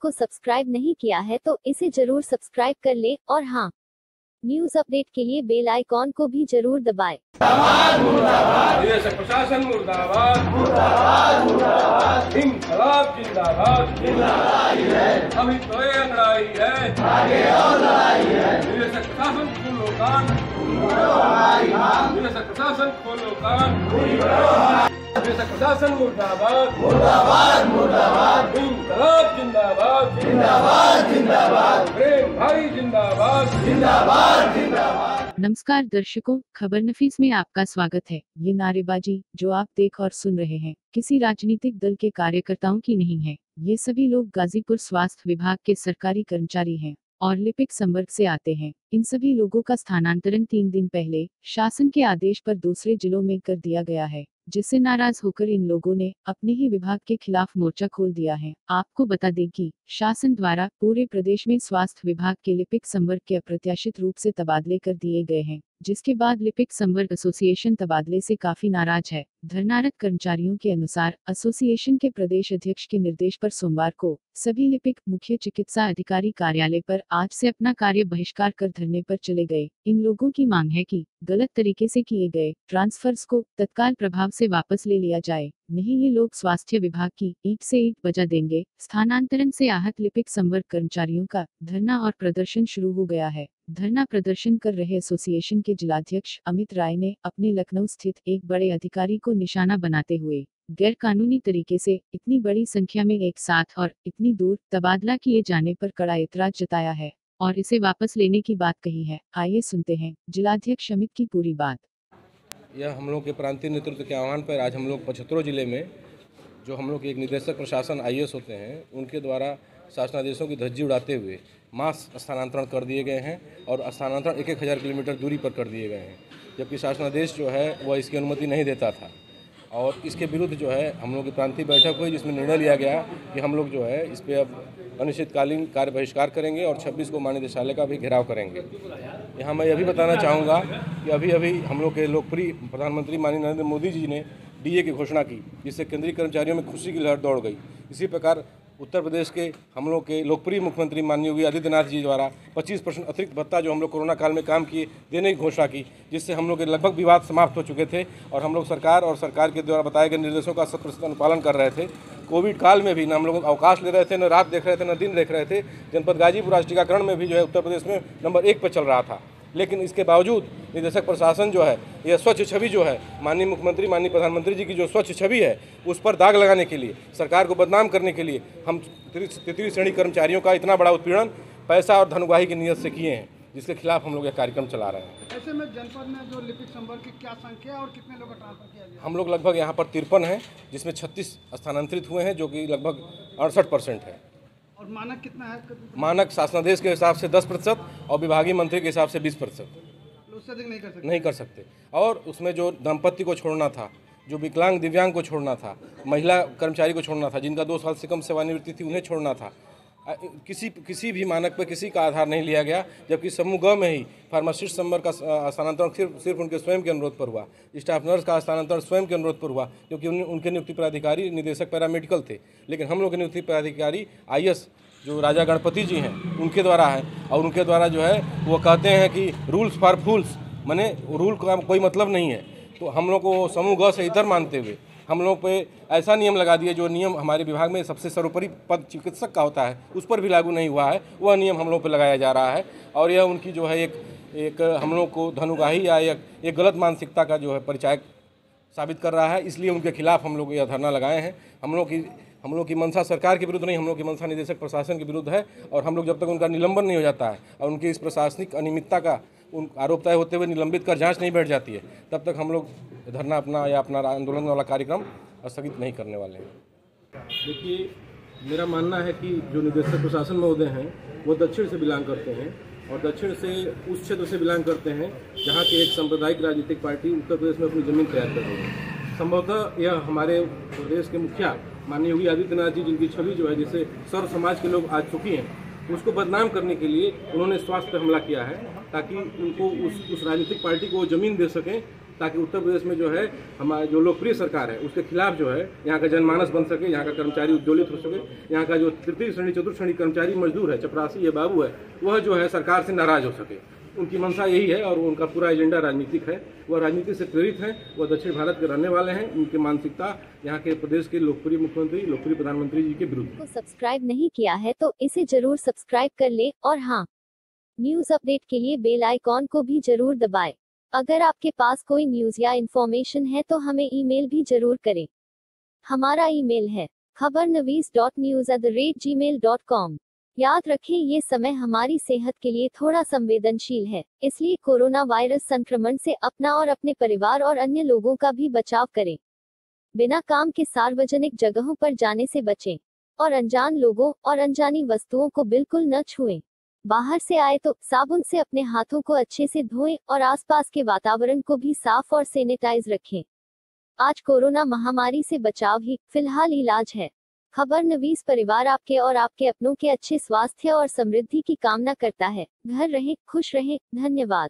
को सब्सक्राइब नहीं किया है तो इसे जरूर सब्सक्राइब कर ले और हाँ, न्यूज अपडेट के लिए बेल आइकॉन को भी जरूर दबाएं। निदेशक प्रशासन मुर्दाबाद, मुर्दाबाद, मुर्दाबाद। इंकलाब जिंदाबाद, जिंदाबाद। अभी तो ये लड़ाई है, आगे और लड़ाई है। निदेशक प्रशासन खोलो कान, निदेशक प्रशासन खोलो कान, निदेशक प्रशासन मुर्दाबाद, मुर्दाबाद, मुर्दाबाद। इंकलाब जिंदाबाद, जिंदाबाद, जिंदाबाद। प्रेम भाई जिंदाबाद, जिंदाबाद, जिंदाबाद। नमस्कार दर्शकों, खबर नफीस में आपका स्वागत है। ये नारेबाजी जो आप देख और सुन रहे हैं किसी राजनीतिक दल के कार्यकर्ताओं की नहीं है। ये सभी लोग गाजीपुर स्वास्थ्य विभाग के सरकारी कर्मचारी हैं और लिपिक संवर्ग से आते हैं। इन सभी लोगों का स्थानांतरण 3 दिन पहले शासन के आदेश पर दूसरे जिलों में कर दिया गया है, जिससे नाराज होकर इन लोगों ने अपने ही विभाग के खिलाफ मोर्चा खोल दिया है। आपको बता दें कि शासन द्वारा पूरे प्रदेश में स्वास्थ्य विभाग के लिपिक संवर्ग के अप्रत्याशित रूप से तबादले कर दिए गए हैं, जिसके बाद लिपिक संवर्ग एसोसिएशन तबादले से काफी नाराज है। धरनारत कर्मचारियों के अनुसार एसोसिएशन के प्रदेश अध्यक्ष के निर्देश पर सोमवार को सभी लिपिक मुख्य चिकित्सा अधिकारी कार्यालय पर आज से अपना कार्य बहिष्कार कर धरने पर चले गए। इन लोगों की मांग है कि गलत तरीके से किए गए ट्रांसफर्स को तत्काल प्रभाव से वापस ले लिया जाए, नहीं ये लोग स्वास्थ्य विभाग की ईंट से ईंट बजा देंगे। स्थानांतरण से आहत लिपिक संवर्ग कर्मचारियों का धरना और प्रदर्शन शुरू हो गया है। धरना प्रदर्शन कर रहे एसोसिएशन के जिलाध्यक्ष अमित राय ने अपने लखनऊ स्थित एक बड़े अधिकारी को निशाना बनाते हुए गैर कानूनी तरीके से इतनी बड़ी संख्या में एक साथ और इतनी दूर तबादला किए जाने पर कड़ा ऐतराज जताया है और इसे वापस लेने की बात कही है। आइए सुनते हैं जिलाध्यक्ष अमित की पूरी बात। यह हम लोग के प्रांतीय नेतृत्व के आह्वान पर आज हम लोग 75 जिले में जो हम लोग के एक निदेशक प्रशासन IAS होते हैं उनके द्वारा शासनादेशों की धज्जी उड़ाते हुए मास स्थानांतरण कर दिए गए हैं और स्थानांतरण 1,000 किलोमीटर दूरी पर कर दिए गए हैं, जबकि शासनादेश जो है वह इसकी अनुमति नहीं देता था। और इसके विरुद्ध जो है हम लोग की प्रांतीय बैठक हुई जिसमें निर्णय लिया गया कि हम लोग जो है इस पर अब अनिश्चितकालीन कार्य बहिष्कार करेंगे और 26 को महानिदेशालय का भी घेराव करेंगे। यहाँ मैं यह भी बताना चाहूँगा कि अभी हम लोग के लोकप्रिय प्रधानमंत्री माननीय नरेंद्र मोदी जी ने DA की घोषणा की, जिससे केंद्रीय कर्मचारियों में खुशी की लहर दौड़ गई। इसी प्रकार उत्तर प्रदेश के हम लोग के लोकप्रिय मुख्यमंत्री माननीय योगी आदित्यनाथ जी द्वारा 25% अतिरिक्त भत्ता जो हम लोग कोरोना काल में काम किए देने की घोषणा की, जिससे हम लोग के लगभग विवाद समाप्त हो चुके थे और हम लोग सरकार और सरकार के द्वारा बताए गए निर्देशों का 100% अनुपालन कर रहे थे। कोविड काल में भी न हम लोग अवकाश ले रहे थे, न रात देख रहे थे, न दिन देख रहे थे। जनपद गाजीपुर आज टीकाकरण में भी जो है उत्तर प्रदेश में नंबर 1 पर चल रहा था, लेकिन इसके बावजूद निदेशक प्रशासन जो है यह स्वच्छ छवि जो है माननीय मुख्यमंत्री माननीय प्रधानमंत्री जी की जो स्वच्छ छवि है उस पर दाग लगाने के लिए, सरकार को बदनाम करने के लिए हम तृतीय श्रेणी कर्मचारियों का इतना बड़ा उत्पीड़न पैसा और धनउगाही की नीयत से किए हैं, जिसके खिलाफ हम लोग यह कार्यक्रम चला रहे हैं। ऐसे में जनपद में जो लिपिक संवर्ग की क्या संख्या और कितने लोगों का ट्रांसफर किया गया? हम लोग लगभग यहाँ पर 53 हैं, जिसमें 36 स्थानांतरित हुए हैं, जो कि लगभग 68% है। और मानक कितना है? मानक शासनादेश के हिसाब से 10% और विभागीय मंत्री के हिसाब से 20%। उससे अधिक नहीं कर सकते। और उसमें जो दंपत्ति को छोड़ना था, जो विकलांग दिव्यांग को छोड़ना था, महिला कर्मचारी को छोड़ना था, जिनका 2 साल से कम सेवानिवृत्ति थी उन्हें छोड़ना था, किसी भी मानक पर किसी का आधार नहीं लिया गया। जबकि समूह ग में ही फार्मासिस्ट संवर्ग का स्थानांतरण सिर्फ उनके स्वयं के अनुरोध पर हुआ। स्टाफ नर्स का स्थानांतरण स्वयं के अनुरोध पर हुआ, क्योंकि उनके नियुक्ति पदाधिकारी निदेशक पैरामेडिकल थे, लेकिन हम लोग के नियुक्ति पदाधिकारी IAS जो राजा गणपति जी हैं उनके द्वारा है। और उनके द्वारा जो है वो कहते हैं कि रूल्स फॉर फूल्स, माने रूल का कोई मतलब नहीं है। तो हम लोग को समूह ग से इतर मानते हुए हम लोग पे ऐसा नियम लगा दिए, जो नियम हमारे विभाग में सबसे सर्वोपरि पद चिकित्सक का होता है उस पर भी लागू नहीं हुआ है, वह नियम हम लोग पे लगाया जा रहा है। और यह उनकी जो है एक हम लोग को धनुगाही या एक गलत मानसिकता का जो है परिचायक साबित कर रहा है। इसलिए उनके खिलाफ हम लोग यह धरना लगाए हैं। हम लोग की मंशा सरकार के विरुद्ध नहीं, हम लोग की मंशा निदेशक प्रशासन के विरुद्ध है। और हम लोग जब तक उनका निलंबन नहीं हो जाता है और उनकी इस प्रशासनिक अनियमितता का आरोप तय होते हुए निलंबित कर जांच नहीं बैठ जाती है, तब तक हम लोग धरना अपना आंदोलन वाला कार्यक्रम स्थगित नहीं करने वाले हैं। देखिए, मेरा मानना है कि जो निदेशक प्रशासन महोदय हैं वो दक्षिण से बिलोंग करते हैं और दक्षिण से उस क्षेत्र से बिलोंग करते हैं जहाँ की एक सांप्रदायिक राजनीतिक पार्टी उत्तर प्रदेश में अपनी जमीन तैयार कर रही है। संभवतः यह हमारे प्रदेश के मुखिया माननीय योगी आदित्यनाथ जी, जिनकी छवि जो है जिसे सर्व समाज के लोग आज चुकी हैं, उसको बदनाम करने के लिए उन्होंने स्वास्थ्य पर हमला किया है, ताकि उनको उस राजनीतिक पार्टी को जमीन दे सकें ताकि उत्तर प्रदेश में जो है हमारा जो लोकप्रिय सरकार है उसके खिलाफ जो है यहाँ का जनमानस बन सके, यहाँ का कर्मचारी उद्दोलित हो सके, यहाँ का जो तृतीय श्रेणी चतुर्थ श्रेणी कर्मचारी मजदूर है, चपरासी ये बाबू है, वह जो है सरकार से नाराज हो सके। उनकी मंशा यही है और उनका पूरा एजेंडा राजनीतिक है। वह राजनीति से प्रेरित हैं, वह दक्षिण भारत के रहने वाले हैं। उनकी मानसिकता यहाँ के प्रदेश के लोकप्रिय मुख्यमंत्री, लोकप्रिय प्रधानमंत्री जी के विरुद्ध। को सब्सक्राइब नहीं किया है तो इसे जरूर सब्सक्राइब कर ले और हाँ, न्यूज अपडेट के लिए बेल आइकॉन को भी जरूर दबाएं। अगर आपके पास कोई न्यूज या इन्फॉर्मेशन है तो हमें ईमेल भी जरूर करें। हमारा ईमेल है khabarnavees.news@gmail.com। याद रखें, ये समय हमारी सेहत के लिए थोड़ा संवेदनशील है, इसलिए कोरोना वायरस संक्रमण से अपना और अपने परिवार और अन्य लोगों का भी बचाव करें। बिना काम के सार्वजनिक जगहों पर जाने से बचें और अनजान लोगों और अनजानी वस्तुओं को बिल्कुल न छुएं। बाहर से आए तो साबुन से अपने हाथों को अच्छे से धोएं और आसपास के वातावरण को भी साफ और सैनिटाइज रखें। आज कोरोना महामारी से बचाव ही फिलहाल इलाज है। खबरनवीस परिवार आपके और आपके अपनों के अच्छे स्वास्थ्य और समृद्धि की कामना करता है। घर रहें, खुश रहें। धन्यवाद।